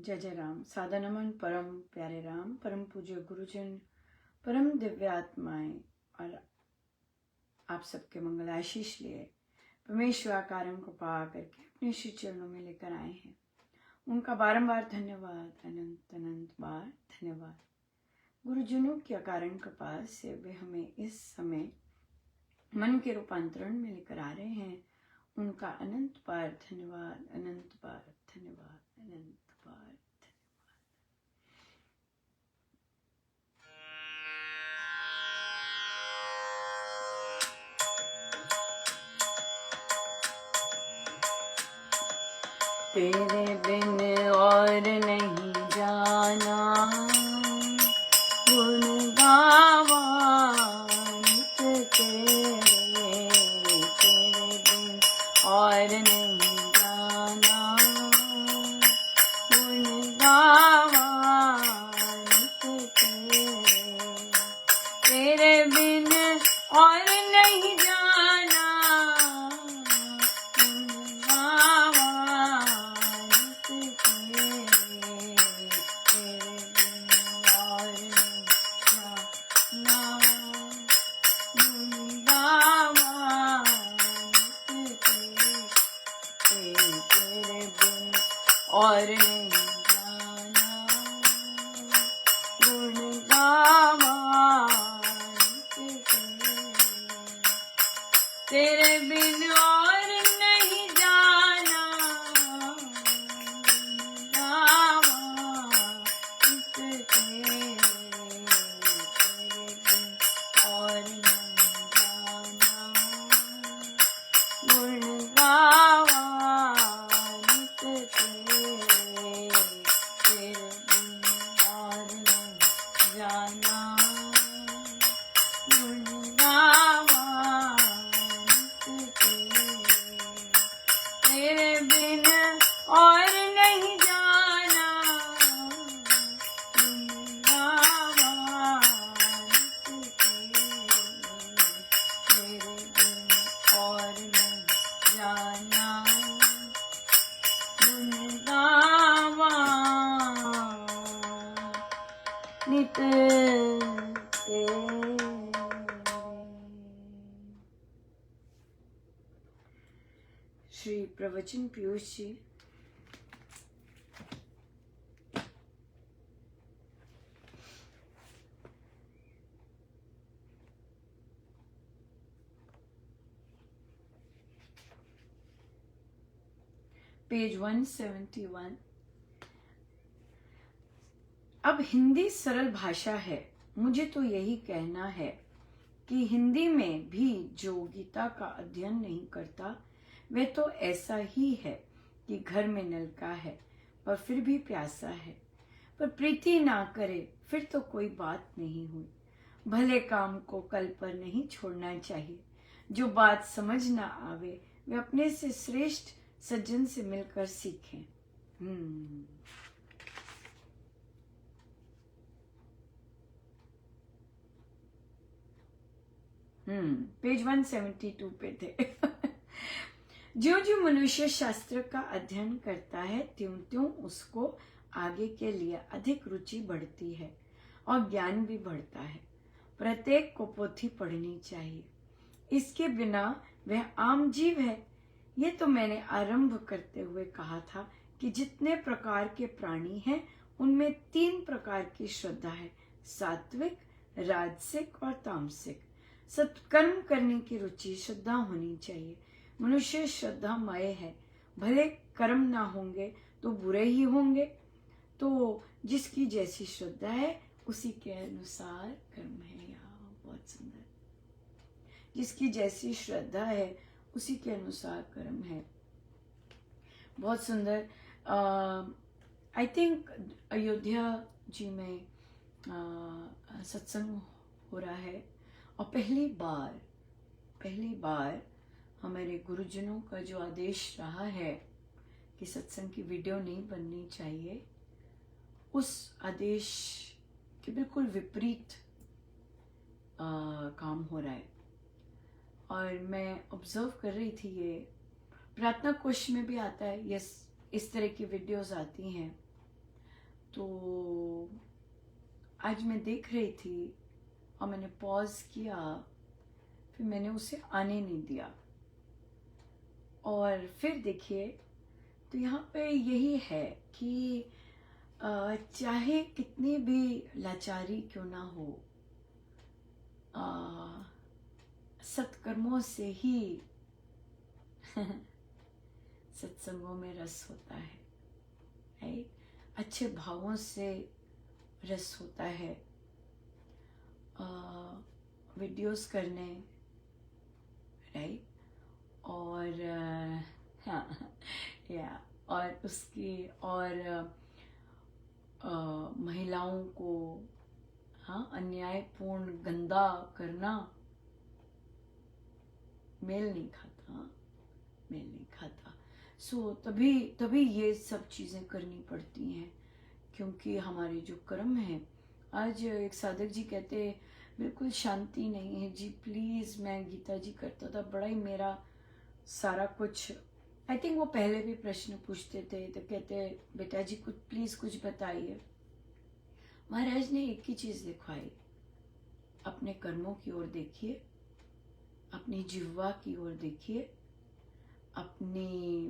जय जय राम। सादा नमन परम प्यारे राम, परम पूज्य गुरुजन, परम दिव्य आत्माएं और आप सबके मंगल आशीष लिए परमेश्वर कारण को पा करके अपने श्री चरणों में लेकर आए हैं। उनका बारंबार धन्यवाद, अनंत अनंत बार धन्यवाद। गुरुजनों की अकारण कृपा से वे हमें इस समय मन के रूपांतरण में लेकर आ रहे हैं। उनका अनंत बार धन्यवाद, अनंत बार धन्यवाद, अनंत बार तेरे बिन और नहीं जाना, गुण गावा नित तेरे, तेरे बिन और नहीं जाना, गुण गावा नित तेरे, तेरे बिन और नहीं जाना, और नहीं जाना, गुण गावा तेरे बिन और नहीं जाना, गावा तेरे बिन और नहीं जाना, गुण गावा नित श्री प्रवचन पीयूष जी पेज 171। अब हिंदी सरल भाषा है, मुझे तो यही कहना है कि हिंदी में भी जो गीता का अध्ययन नहीं करता वह तो ऐसा ही है कि घर में नलका है पर फिर भी प्यासा है, पर प्रीति ना करे फिर तो कोई बात नहीं हुई। भले काम को कल पर नहीं छोड़ना चाहिए, जो बात समझ ना आवे वे अपने से श्रेष्ठ सज्जन से मिलकर सीखें। पेज 172 पे थे। ज्यों ज्यों मनुष्य शास्त्र का अध्ययन करता है त्यों त्यों उसको आगे के लिए अधिक रुचि बढ़ती है और ज्ञान भी बढ़ता है। प्रत्येक को पोथी पढ़नी चाहिए, इसके बिना वह आम जीव है। ये तो मैंने आरंभ करते हुए कहा था कि जितने प्रकार के प्राणी हैं उनमें 3 प्रकार की श्रद्धा है, सात्विक, राजसिक और तामसिक। सत्कर्म करने की रुचि श्रद्धा होनी चाहिए। मनुष्य श्रद्धामय है, भले कर्म ना होंगे तो बुरे ही होंगे, तो जिसकी जैसी श्रद्धा है उसी के अनुसार कर्म है। बहुत सुंदर, जिसकी जैसी श्रद्धा है उसी के अनुसार कर्म है। बहुत सुंदर। आई थिंक अयोध्या जी में सत्संग हो रहा है और पहली बार हमारे गुरुजनों का जो आदेश रहा है कि सत्संग की वीडियो नहीं बननी चाहिए, उस आदेश के बिल्कुल विपरीत काम हो रहा है। और मैं ऑब्जर्व कर रही थी, ये प्रार्थना कोश में भी आता है, यस, इस तरह की वीडियोस आती हैं तो आज मैं देख रही थी और मैंने पॉज किया, फिर मैंने उसे आने नहीं दिया। और फिर देखिए तो यहाँ पे यही है कि चाहे कितनी भी लाचारी क्यों ना हो, सत्कर्मों से ही सत्संगों में रस होता है, अच्छे भावों से रस होता है। वीडियोस करने, राइट, और हाँ या और उसकी और महिलाओं को अन्यायपूर्ण गंदा करना मेल नहीं खाता। सो तभी ये सब चीज़ें करनी पड़ती हैं, क्योंकि हमारे जो कर्म हैं। आज एक साधक जी कहते बिल्कुल शांति नहीं है जी, प्लीज़। मैं गीता जी करता था बड़ा ही, मेरा सारा कुछ, आई थिंक वो पहले भी प्रश्न पूछते थे तो कहते बेटा जी कुछ प्लीज़ कुछ बताइए। महाराज ने एक ही चीज़ लिखवाई, अपने कर्मों की ओर देखिए, अपनी जिह्वा की ओर देखिए, अपने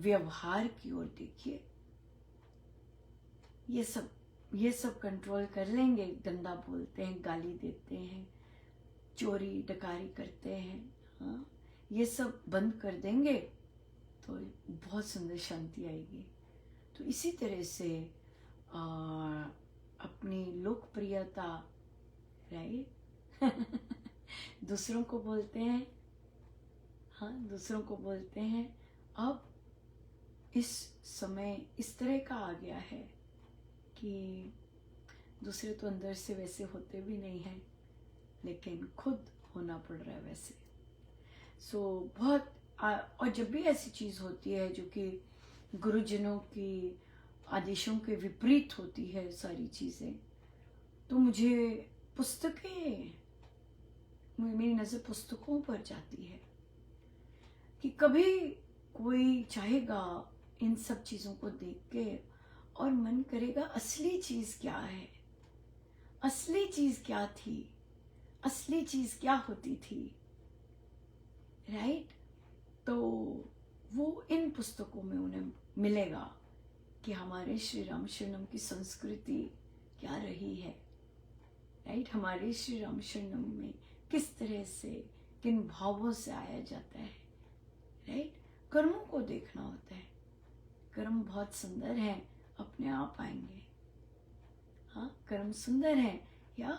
व्यवहार की ओर देखिए। ये सब कंट्रोल कर लेंगे। गंदा बोलते हैं, गाली देते हैं, चोरी डकारी करते हैं, ये सब बंद कर देंगे तो बहुत सुंदर शांति आएगी। तो इसी तरह से अपनी लोकप्रियता, राइट, दूसरों को बोलते हैं, दूसरों को बोलते हैं। अब इस समय इस तरह का आ गया है कि दूसरे तो अंदर से वैसे होते भी नहीं हैं, लेकिन खुद होना पड़ रहा है वैसे। सो बहुत और जब भी ऐसी चीज़ होती है जो कि गुरुजनों की आदेशों के विपरीत होती है सारी चीज़ें, तो मुझे मेरी नज़र पुस्तकों पर जाती है कि कभी कोई चाहेगा इन सब चीज़ों को देख के और मन करेगा असली चीज़ क्या है, असली चीज़ क्या थी, असली चीज़ क्या होती थी, राइट। तो वो इन पुस्तकों में उन्हें मिलेगा कि हमारे श्री राम शरणम की संस्कृति क्या रही है, राइट। हमारे श्री राम शरणम में किस तरह से, किन भावों से आया जाता है, राइट। कर्मों को देखना होता है। कर्म बहुत सुंदर है, अपने आप आएंगे। कर्म सुंदर है। या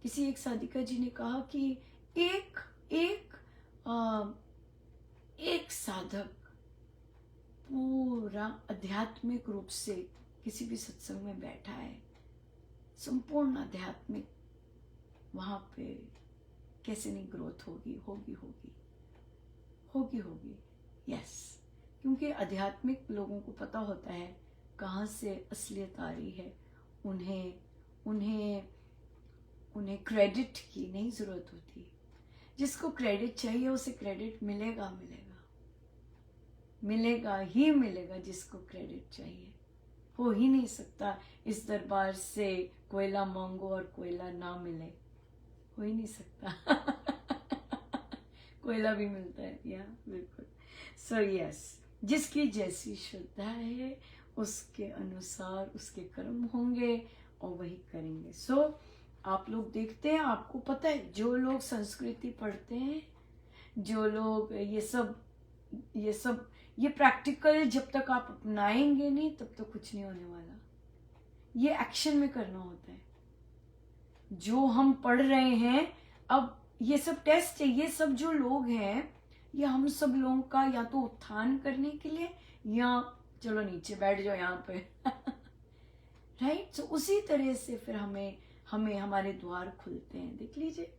किसी एक साधिका जी ने कहा कि एक साधक पूरा आध्यात्मिक रूप से किसी भी सत्संग में बैठा है, संपूर्ण आध्यात्मिक, वहां पे कैसे नहीं ग्रोथ होगी। यस, क्योंकि आध्यात्मिक लोगों को पता होता है कहाँ से असलियत आ रही है। उन्हें क्रेडिट की नहीं जरूरत होती। जिसको क्रेडिट चाहिए उसे क्रेडिट मिलेगा ही मिलेगा। जिसको क्रेडिट चाहिए, हो ही नहीं सकता इस दरबार से कोयला मांगो और कोयला ना मिले, हो ही नहीं सकता। कोयला भी मिलता है, या बिल्कुल। सो यस, जिसकी जैसी श्रद्धा है उसके अनुसार उसके कर्म होंगे और वही करेंगे। सो आप लोग देखते हैं, आपको पता है, जो लोग संस्कृति पढ़ते हैं, जो लोग ये प्रैक्टिकल जब तक आप अपनाएंगे नहीं तब तक कुछ नहीं होने वाला। ये एक्शन में करना होता है। जो हम पढ़ रहे हैं, अब ये सब टेस्ट है, ये सब जो लोग हैं, ये हम सब लोगों का या तो उत्थान करने के लिए, या चलो नीचे बैठ जाओ यहाँ पे, राइट। तो उसी तरह से फिर हमें हमारे द्वार खुलते हैं। देख लीजिए,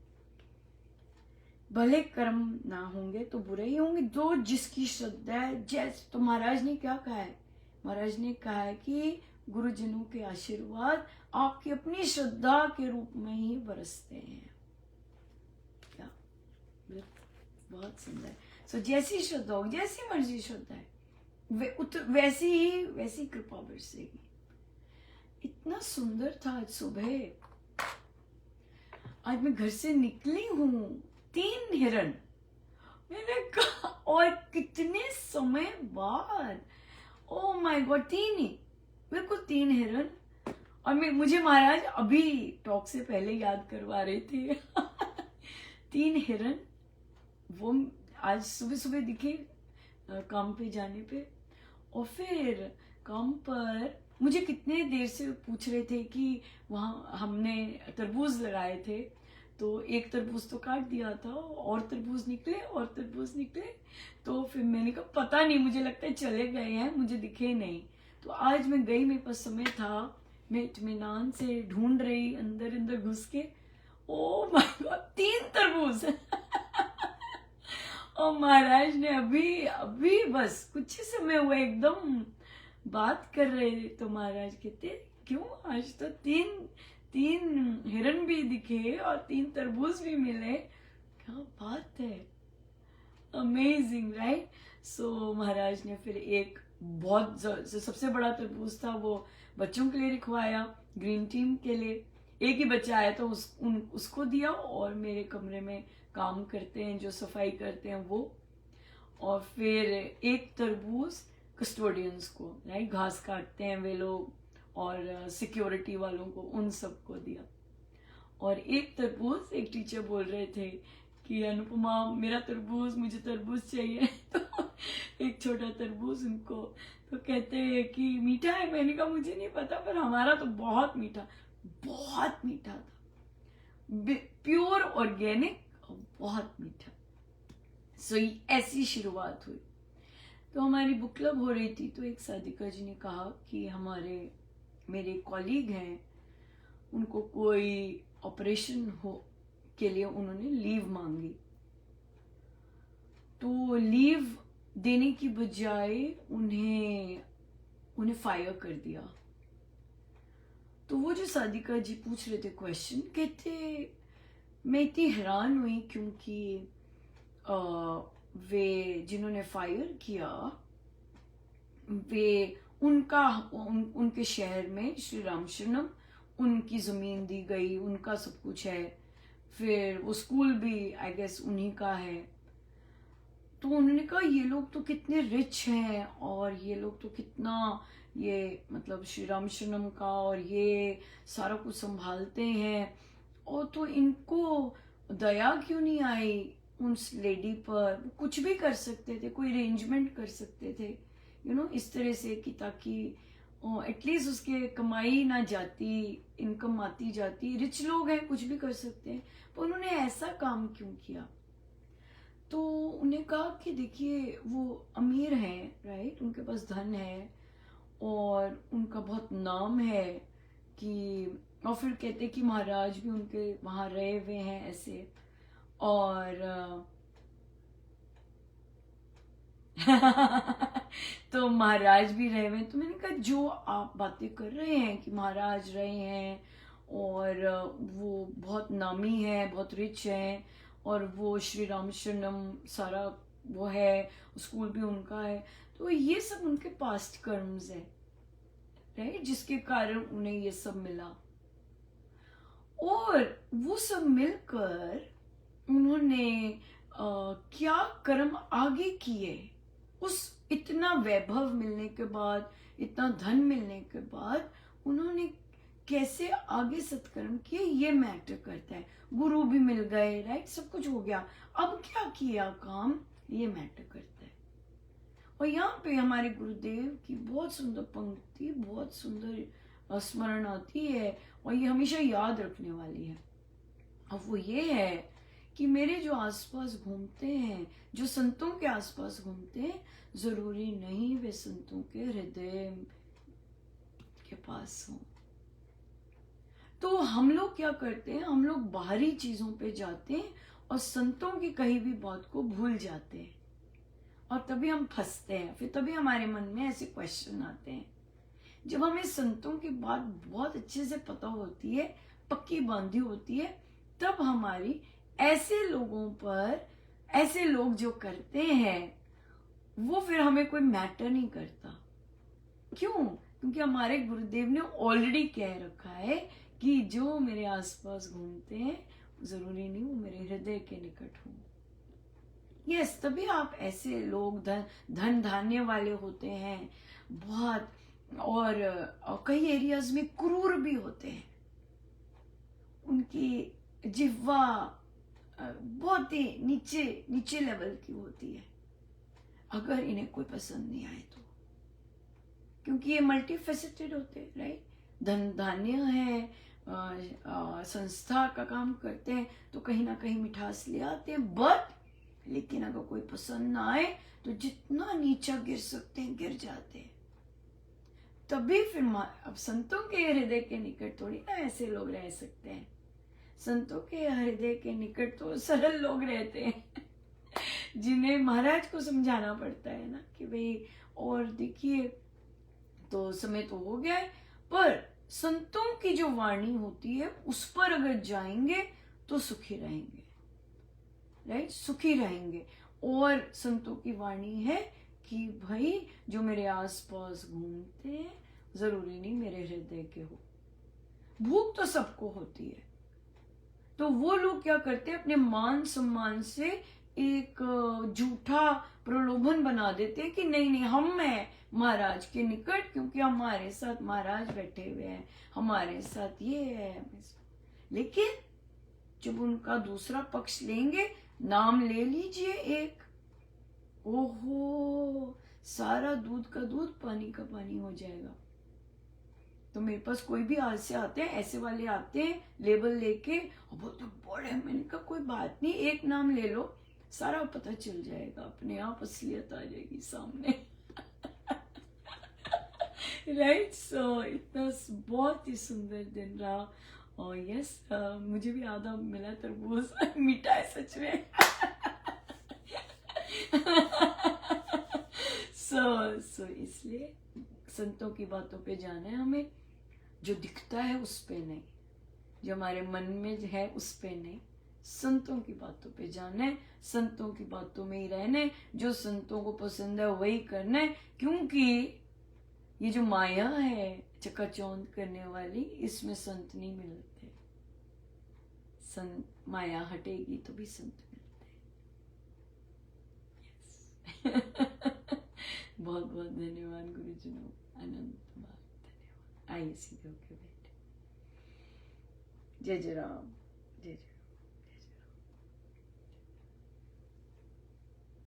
भले कर्म ना होंगे तो बुरे ही होंगे। जो जिसकी श्रद्धा है, जैसे तो महाराज ने क्या कहा है, महाराज ने कहा है कि गुरुजनों के आशीर्वाद आपकी अपनी श्रद्धा के रूप में ही बरसते हैं। क्या बहुत सुंदर। सो जैसी श्रद्धा हो, जैसी मर्जी श्रद्धा है, वैसी कृपा बरसेगी। इतना सुंदर था आज सुबह। आज मैं घर से निकली हूँ, 3 हिरन मैंने कहा, और कितने समय बाद, ओ माय गॉड, 3 ही, बिल्कुल 3 हिरन। और मुझे महाराज अभी टॉक से पहले याद करवा रहे थे 3 हिरन वो आज सुबह सुबह दिखे काम पे जाने पे। और फिर काम पर मुझे कितने देर से पूछ रहे थे कि वहाँ हमने तरबूज लगाए थे, तो एक तरबूज तो काट दिया था, और तरबूज निकले। तो फिर मैंने कहा पता नहीं, मुझे लगता है चले गए हैं, मुझे दिखे नहीं। तो आज मैं गई, मेरे पास समय था, मैं इत्मीनान से ढूंढ रही अंदर घुस के। ओ माय गॉड, 3 तरबूज और महाराज ने अभी बस कुछ ही समय हुआ, एकदम बात कर रहे थे, तो महाराज कहते क्यों आज तो तीन हिरन भी दिखे और 3 तरबूज भी मिले, क्या बात है, अमेजिंग राइट। सो महाराज ने फिर एक बहुत सबसे बड़ा तरबूज था वो बच्चों के लिए रखवाया, ग्रीन टीम के लिए। एक ही बच्चा आया तो उसको दिया, और मेरे कमरे में काम करते हैं जो सफाई करते हैं वो। और फिर एक तरबूज कस्टोडियंस को, राइट, घास काटते हैं वे लोग, और सिक्योरिटी वालों को, उन सबको दिया। और एक तरबूज, एक टीचर बोल रहे थे कि अनुपमा मेरा तरबूज, मुझे तरबूज चाहिए तो एक छोटा तरबूज उनको, तो कहते हैं कि मीठा है। मैंने कहा मुझे नहीं पता, पर हमारा तो बहुत मीठा था, प्योर ऑर्गेनिक, बहुत मीठा। सो ऐसी शुरुआत हुई। तो हमारी बुक क्लब हो रही थी, तो एक साधिका जी ने कहा कि मेरे कॉलीग हैं, उनको कोई ऑपरेशन हो के लिए उन्होंने लीव मांगी, तो लीव देने की बजाय उन्हें फायर कर दिया। तो वो जो साधिका जी पूछ रहे थे क्वेश्चन, कहते मैं इतनी हैरान हुई क्योंकि वे जिन्होंने फायर किया, वे उनके शहर में श्री राम शरणम, उनकी जमीन दी गई, उनका सब कुछ है, फिर वो स्कूल भी आई गेस उन्हीं का है। तो उन्होंने कहा ये लोग तो कितने रिच हैं, और ये लोग तो कितना, ये मतलब श्री राम शरणम का और ये सारा कुछ संभालते हैं, और तो इनको दया क्यों नहीं आई उस लेडी पर, वो कुछ भी कर सकते थे, कोई अरेंजमेंट कर सकते थे, इस तरह से कि ताकि एटलीस्ट उसके कमाई ना जाती, इनकम आती जाती। रिच लोग हैं, कुछ भी कर सकते हैं, तो उन्होंने ऐसा काम क्यों किया। तो उन्हें कहा कि देखिए वो अमीर हैं, राइट, उनके पास धन है और उनका बहुत नाम है कि, और फिर कहते कि महाराज भी उनके वहां रहे हुए हैं ऐसे, और तो महाराज भी रहे हुए। तो मैंने कहा जो आप बातें कर रहे हैं कि महाराज रहे हैं और वो बहुत नामी है, बहुत रिच है, और वो श्री राम शरणम सारा वो है, स्कूल भी उनका है, तो ये सब उनके पास्ट कर्म्स है, राइट, जिसके कारण उन्हें ये सब मिला। और वो सब मिलकर उन्होंने क्या कर्म आगे किए, उस इतना वैभव मिलने के बाद, इतना धन मिलने के बाद उन्होंने कैसे आगे सत्कर्म किए, ये मैटर करता है। गुरु भी मिल गए, राइट, सब कुछ हो गया, अब क्या किया काम, ये मैटर करता है। और यहाँ पे हमारे गुरुदेव की बहुत सुंदर पंक्ति, बहुत सुंदर स्मरण आती है, और ये हमेशा याद रखने वाली है। और वो ये है कि मेरे जो आसपास घूमते हैं, जो संतों के आसपास घूमते हैं, जरूरी नहीं वे संतों के हृदय के पास हों। तो हम लोग क्या करते हैं, हम लोग बाहरी चीजों पे जाते हैं और संतों की कही भी बात को भूल जाते हैं, और तभी हम फंसते हैं। फिर तभी हमारे मन में ऐसे क्वेश्चन आते हैं। जब हमें संतों की बात बहुत अच्छे से पता होती है, पक्की बांधी होती है, तब हमारी ऐसे लोगों पर, ऐसे लोग जो करते हैं वो फिर हमें कोई मैटर नहीं करता। क्यों? क्योंकि हमारे गुरुदेव ने ऑलरेडी कह रखा है कि जो मेरे आसपास घूमते हैं जरूरी नहीं वो मेरे हृदय के निकट हो। यस, तभी आप ऐसे लोग धन धान्य वाले होते हैं बहुत, और कई एरियाज में क्रूर भी होते हैं, उनकी जिह्वा बहुत ही नीचे नीचे लेवल की होती है अगर इन्हें कोई पसंद नहीं आए तो, क्योंकि ये मल्टी फेसेटेड होते हैं, राइट। धन धान्य है, संस्था का काम करते हैं तो कहीं ना कहीं मिठास ले आते हैं, बट लेकिन अगर कोई पसंद ना आए तो जितना नीचा गिर सकते हैं गिर जाते हैं। तभी फिर अब संतों के हृदय के निकट थोड़ी ना ऐसे लोग रह सकते हैं। संतों के हृदय के निकट तो सरल लोग रहते हैं जिन्हें महाराज को समझाना पड़ता है ना कि भाई, और देखिए तो समय तो हो गया है, पर संतों की जो वाणी होती है उस पर अगर जाएंगे तो सुखी रहेंगे, राइट, सुखी रहेंगे। और संतों की वाणी है कि भाई जो मेरे आसपास घूमते हैं जरूरी नहीं मेरे हृदय के हो। भूख तो सबको होती है, तो वो लोग क्या करते हैं, अपने मान सम्मान से एक झूठा प्रलोभन बना देते हैं कि नहीं नहीं हम हैं महाराज के निकट, क्योंकि हमारे साथ महाराज बैठे हुए हैं, हमारे साथ ये है। लेकिन जब उनका दूसरा पक्ष लेंगे, नाम ले लीजिए एक, ओहो सारा दूध का दूध पानी का पानी हो जाएगा। तो मेरे पास कोई भी आज से आते हैं, ऐसे वाले आते हैं लेबल लेके और बोलते बड़े, मैंने कहा कोई बात नहीं, एक नाम ले लो, सारा पता चल जाएगा, अपने आप असलियत आ जाएगी सामने राइट। सो इतना बहुत ही सुंदर दिन रहा, और यस मुझे भी आधा मिला तरबूज मीठा है सच में सो इसलिए संतों की बातों पे जाना है हमें, जो दिखता है उस पे नहीं, जो हमारे मन में है उस पे नहीं, संतों की बातों पे जाना है, संतों की बातों में ही रहना है, जो संतों को पसंद है वही करना है। क्योंकि ये जो माया है चकाचौंध करने वाली, इसमें संत नहीं मिलते, संत माया हटेगी तो भी संत मिलते हैं। बहुत बहुत धन्यवाद गुरुजनों, अनंत धन्यवाद। आइए सीधे होके बैठे। जय जय राम, जय जय।